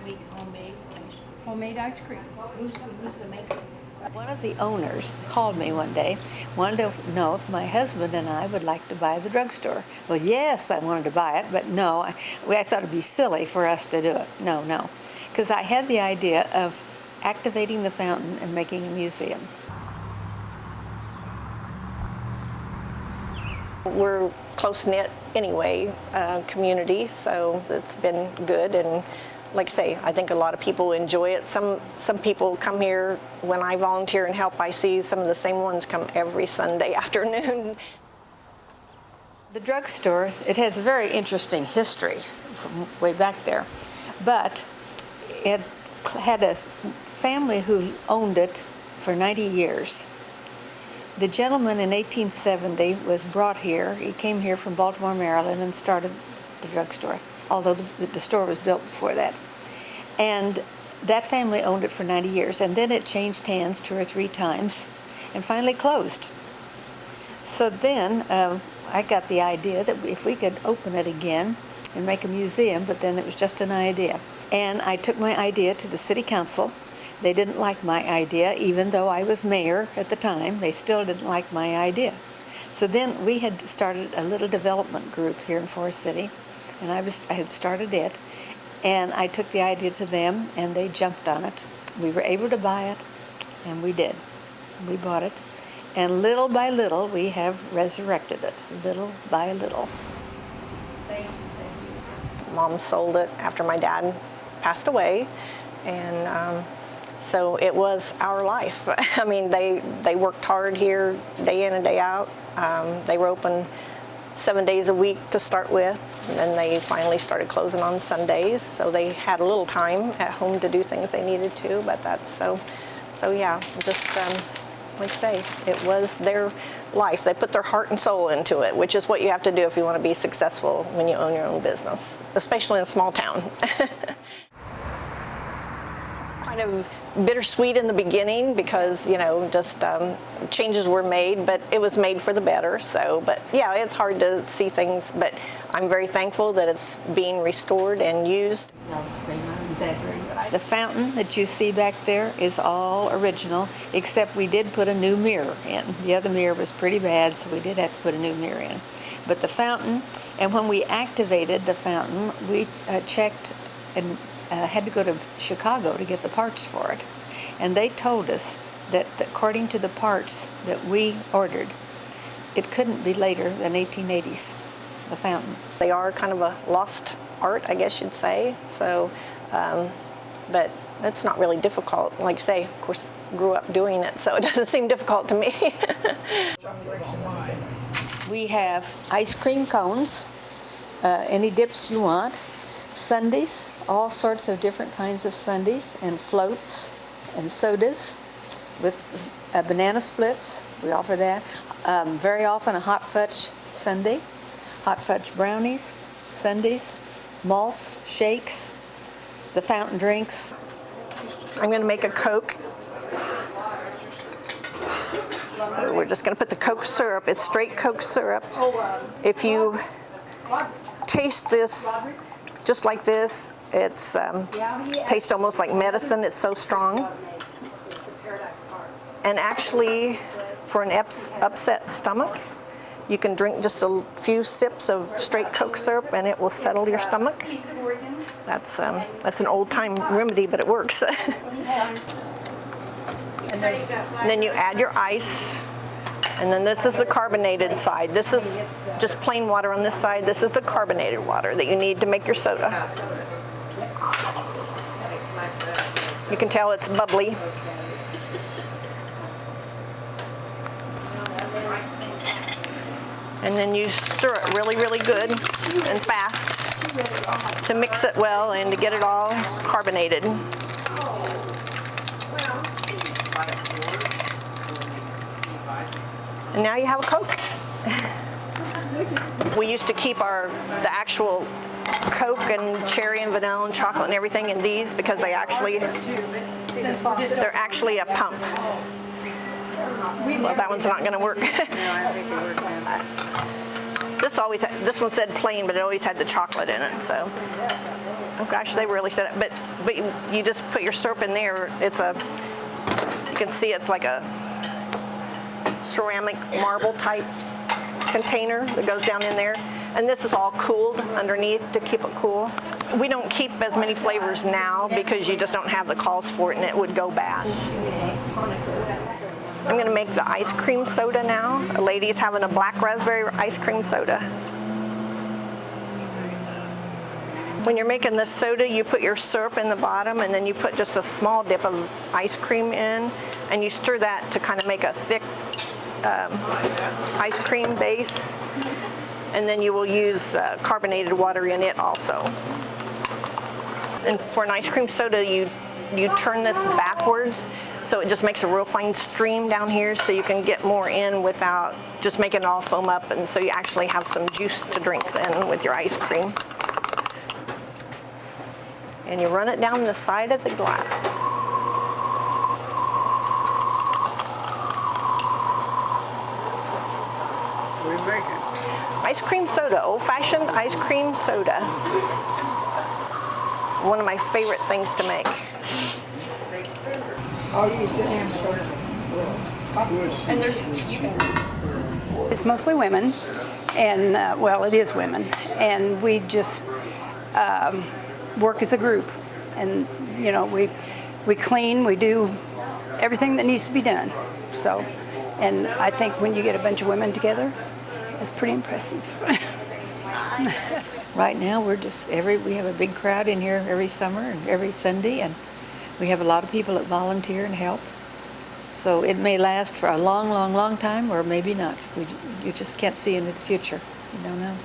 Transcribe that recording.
make homemade ice cream. Homemade ice cream. Who's the maker? One of the owners called me one day, wanted to know if my husband and I would like to buy the drugstore. Well, yes, I wanted to buy it, but no, I thought it'd be silly for us to do it. No, because I had the idea of activating the fountain and making a museum. We're close-knit anyway, community, so it's been good. And like I say, I think a lot of people enjoy it. Some people come here when I volunteer and help. I see some of the same ones come every Sunday afternoon. The drugstore, it has a very interesting history from way back there, but it had a family who owned it for 90 years. The gentleman in 1870 was brought here. He came here from Baltimore, Maryland, and started the drugstore, although the store was built before that. And that family owned it for 90 years, and then it changed hands 2 or 3 times and finally closed. So then I got the idea that if we could open it again and make a museum, but then it was just an idea. And I took my idea to the city council. They didn't like my idea, even though I was mayor at the time. They still didn't like my idea. So then we had started a little development group here in Forest City, and I had started it, and I took the idea to them, and they jumped on it. We were able to buy it, and we did. We bought it, and little by little, we have resurrected it, little by little. Mom sold it after my dad passed away, and so it was our life. I mean, they worked hard here day in and day out. They were open 7 days a week to start with, and then they finally started closing on Sundays, so they had a little time at home to do things they needed to, but that's so yeah, just like I say, it was their life. They put their heart and soul into it, which is what you have to do if you want to be successful when you own your own business, especially in a small town. Kind of bittersweet in the beginning because, you know, just changes were made, but it was made for the better. So, but yeah, it's hard to see things, but I'm very thankful that it's being restored and used. The fountain that you see back there is all original, except we did put a new mirror in. The other mirror was pretty bad, so we did have to put a new mirror in. But the fountain, and when we activated the fountain, we checked and had to go to Chicago to get the parts for it. And they told us that according to the parts that we ordered, it couldn't be later than 1880s, the fountain. They are kind of a lost art, I guess you'd say. So, but it's not really difficult. Like I say, of course, grew up doing it, so it doesn't seem difficult to me. We have ice cream cones, any dips you want, sundaes, all sorts of different kinds of sundaes, and floats and sodas with banana splits. We offer that. Very often a hot fudge sundae, hot fudge brownies, sundaes, malts, shakes, the fountain drinks. I'm going to make a Coke. So we're just going to put the Coke syrup. It's straight Coke syrup. If you taste this just like this, it's tastes almost like medicine. It's so strong. And actually, for an upset stomach, you can drink just a few sips of straight Coke syrup and it will settle your stomach. That's an old-time remedy, but it works. And then you add your ice. And then this is the carbonated side. This is just plain water on this side. This is the carbonated water that you need to make your soda. You can tell it's bubbly. And then you stir it really, really good and fast to mix it well and to get it all carbonated. And now you have a Coke. We used to keep the actual Coke and cherry and vanilla and chocolate and everything in these because they're actually a pump. Well, that one's not going to work. This one said plain, but it always had the chocolate in it. So Oh gosh, they really said it. But you just put your syrup in there. You can see it's like a ceramic marble type container that goes down in there. And this is all cooled underneath to keep it cool. We don't keep as many flavors now because you just don't have the calls for it and it would go bad. I'm gonna make the ice cream soda now. A lady's having a black raspberry ice cream soda. When you're making this soda, you put your syrup in the bottom and then you put just a small dip of ice cream in and you stir that to kind of make a thick ice cream base. And then you will use carbonated water in it also. And for an ice cream soda, you turn this backwards so it just makes a real fine stream down here so you can get more in without just making it all foam up, and so you actually have some juice to drink then with your ice cream. And you run it down the side of the glass. What are you making? Ice cream soda, old-fashioned ice cream soda. One of my favorite things to make. And It's mostly women, and well, it is women, and we just work as a group, and you know, we clean, we do everything that needs to be done. So, and I think when you get a bunch of women together, it's pretty impressive. Right now, we have a big crowd in here every summer and every Sunday, and we have a lot of people that volunteer and help. So it may last for a long, long, long time, or maybe not. You just can't see into the future. You don't know.